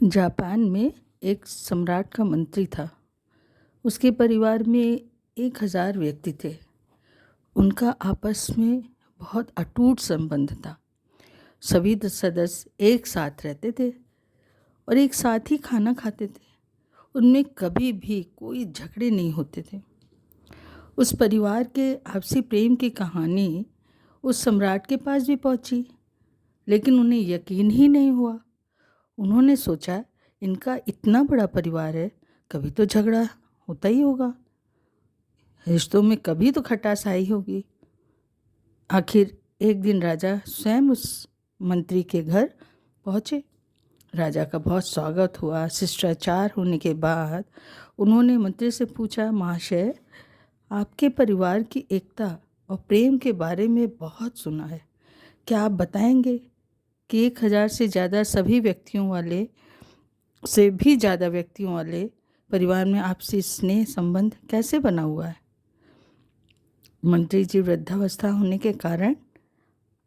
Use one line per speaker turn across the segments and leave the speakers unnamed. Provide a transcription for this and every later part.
Japan में एक सम्राट का मंत्री था। उसके परिवार में 1000 व्यक्ति थे। उनका आपस में बहुत अटूट संबंध था। सभी सदस्य एक साथ रहते थे और एक साथ ही खाना खाते थे। उनमें कभी भी कोई झगड़े नहीं होते थे। उस परिवार के आपसी प्रेम की कहानी उस सम्राट के पास भी पहुंची, लेकिन उन्हें यकीन ही नहीं हुआ। उन्होंने सोचा, इनका इतना बड़ा परिवार है, कभी तो झगड़ा होता ही होगा, रिश्तों में कभी तो खटास आई होगी। आखिर एक दिन राजा स्वयं उस मंत्री के घर पहुँचे। राजा का बहुत स्वागत हुआ। शिष्टाचार होने के बाद उन्होंने मंत्री से पूछा, महाशय, आपके परिवार की एकता और प्रेम के बारे में बहुत सुना है। क्या आप बताएंगे कि 1000 से ज़्यादा व्यक्तियों वाले परिवार में आपसी स्नेह संबंध कैसे बना हुआ है? मंत्री जी वृद्धावस्था होने के कारण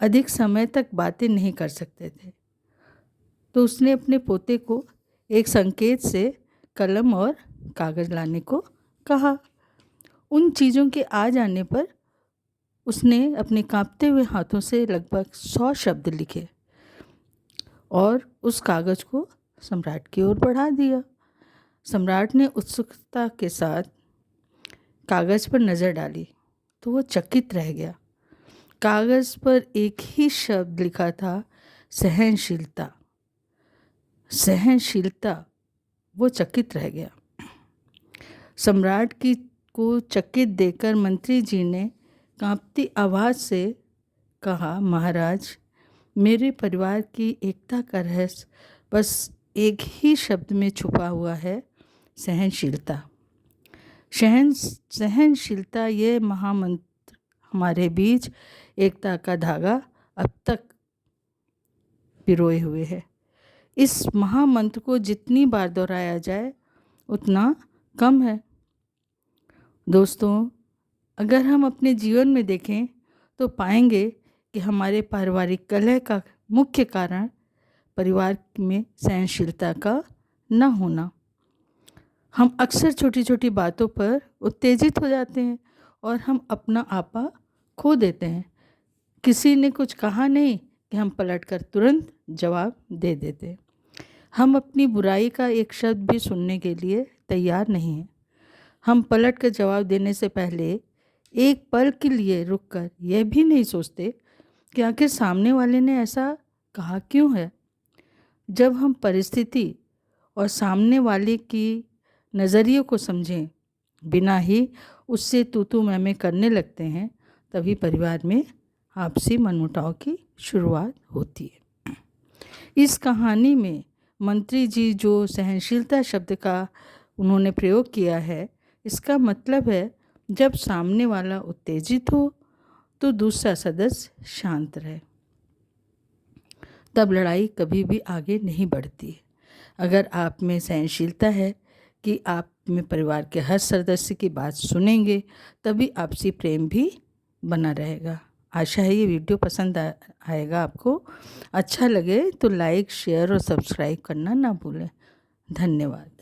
अधिक समय तक बातें नहीं कर सकते थे, तो उसने अपने पोते को एक संकेत से कलम और कागज़ लाने को कहा। उन चीज़ों के आ जाने पर उसने अपने कांपते हुए हाथों से लगभग 100 शब्द लिखे और उस कागज़ को सम्राट की ओर बढ़ा दिया। सम्राट ने उत्सुकता के साथ कागज़ पर नज़र डाली तो वो चकित रह गया। कागज़ पर एक ही शब्द लिखा था, सहनशीलता। सहनशीलता। वो चकित रह गया। सम्राट को चकित देखकर मंत्री जी ने कांपती आवाज़ से कहा, महाराज, मेरे परिवार की एकता का रहस्य बस एक ही शब्द में छुपा हुआ है, सहनशीलता। सहनशीलता, ये महामंत्र हमारे बीच एकता का धागा अब तक पिरोए हुए है। इस महामंत्र को जितनी बार दोहराया जाए उतना कम है। दोस्तों, अगर हम अपने जीवन में देखें तो पाएंगे कि हमारे पारिवारिक कलह का मुख्य कारण परिवार में सहनशीलता का न होना। हम अक्सर छोटी छोटी बातों पर उत्तेजित हो जाते हैं और हम अपना आपा खो देते हैं। किसी ने कुछ कहा नहीं कि हम पलटकर तुरंत जवाब दे देते हैं। हम अपनी बुराई का एक शब्द भी सुनने के लिए तैयार नहीं हैं। हम पलटकर जवाब देने से पहले एक पल के लिए रुककर यह भी नहीं सोचते कि आखिर सामने वाले ने ऐसा कहा क्यों है। जब हम परिस्थिति और सामने वाले की नज़रिए को समझें बिना ही उससे तू मैं करने लगते हैं, तभी परिवार में आपसी मनमुटाव की शुरुआत होती है। इस कहानी में मंत्री जी जो सहनशीलता शब्द का उन्होंने प्रयोग किया है, इसका मतलब है जब सामने वाला उत्तेजित हो तो दूसरा सदस्य शांत रहे, तब लड़ाई कभी भी आगे नहीं बढ़ती। अगर आप में सहनशीलता है कि आप में परिवार के हर सदस्य की बात सुनेंगे, तभी आपसी प्रेम भी बना रहेगा। आशा है ये वीडियो पसंद आएगा आपको। अच्छा लगे तो लाइक, शेयर और सब्सक्राइब करना ना भूलें। धन्यवाद।